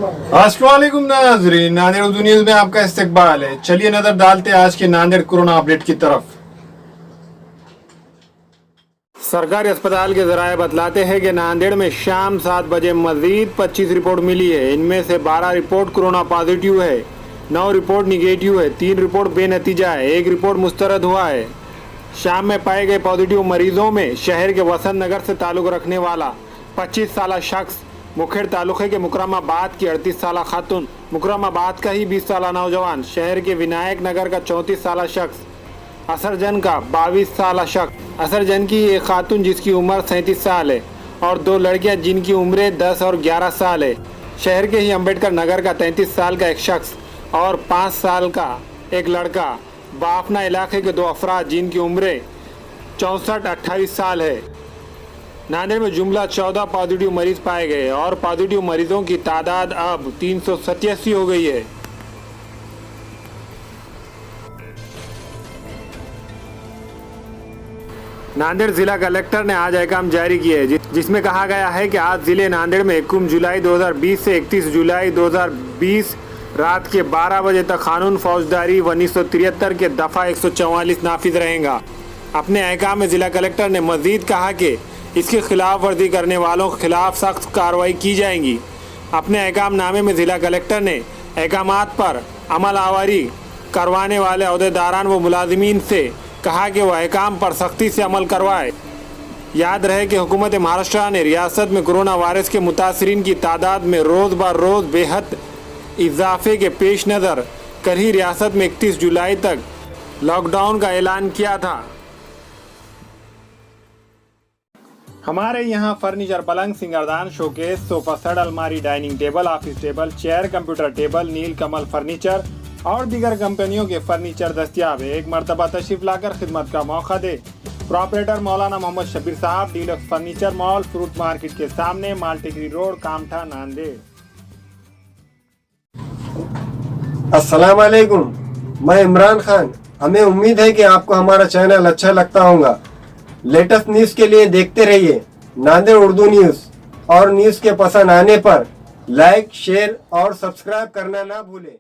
अस्सलामुअलैकुम नाज़रीन, नांदेड़ उर्दू न्यूज़ में आपका इस्तकबाल है। चलिए नजर डालते हैं आज के नांदेड़ कोरोना अपडेट की तरफ। सरकारी अस्पताल के जराये बतलाते हैं कि नांदेड़ में शाम 7 बजे मजीद 25 रिपोर्ट मिली है। इनमें से 12 रिपोर्ट कोरोना पॉजिटिव है, 9 रिपोर्ट निगेटिव है, 3 रिपोर्ट बेनतीजा है, 1 रिपोर्ट मुस्तरद हुआ है। शाम में पाए गए पॉजिटिव मरीजों में शहर के वसंत नगर से ताल्लुक रखने वाला 25 साल शख्स, मुखेड़ तालुके के मुकरमाबाद की 38 साल खातून, मुकरमाबाद का ही 20 साल नौजवान, शहर के विनायक नगर का 34 साल शख्स, असरजन का 22 साल शख्स, असरजन की एक खातून जिसकी उम्र 37 साल है और 2 लड़कियां जिनकी उम्रें 10 और 11 साल है। शहर के ही अम्बेडकर नगर का 33 साल का एक शख्स और 5 साल का एक लड़का। बाफना इलाके के 2 अफराद जिनकी उम्रें 64-28 साल है। नांदेड़ में जुमला 14 पॉजिटिव मरीज पाए गए और पॉजिटिव मरीजों की तादाद अब 387 हो गई है। नांदेड़ जिला कलेक्टर ने आज अहकाम जारी किए हैं जिसमें कहा गया है कि आज जिले नांदेड़ में 21 जुलाई 2020 से 31 जुलाई 2020 रात के 12 बजे तक कानून फौजदारी 1973 के दफ़ा 144 नाफिज रहेगा। अपने अहकाम में जिला कलेक्टर ने मजीद कहा कि इसकी खिलाफ वर्जी करने वालों के खिलाफ सख्त कार्रवाई की जाएगी। अपने अहकाम नामे में जिला कलेक्टर ने अहकामात पर अमल आवारी करवाने वाले अहदेदारान व मुलाजिमीन से कहा कि वह अहकाम पर सख्ती से अमल करवाए। याद रहे कि हुकूमत महाराष्ट्र ने रियासत में कोरोना वायरस के मुतासरीन की तादाद में रोज़ ब रोज़ बेहद इजाफे के पेश नज़र कर ही रियासत में 31 जुलाई तक लॉकडाउन का ऐलान किया था। हमारे यहाँ फर्नीचर, पलंग, सिंगारदान, शोकेस, सोफा सेट, अलमारी, dining table, office table, chair, computer table, Neel Kamal furniture और दीगर कंपनियों के फर्नीचर दस्तियाब है। एक मरतबा तशरीफ लाकर खिदमत का मौका दे। प्रॉपरेटर मौलाना मोहम्मद शबीर साहब, deluxe furniture mall, fruit market के सामने, मालटेकरी रोड, कामठा, नांदेड़। अस्सलाम वालेकुम, मैं इमरान खान। हमें उम्मीद है कि आपको हमारा चैनल अच्छा लगता होगा। लेटेस्ट न्यूज़ के लिए देखते रहिए नांदेड़ उर्दू न्यूज़ और न्यूज़ के पसंद आने पर लाइक, शेयर और सब्सक्राइब करना ना भूलें।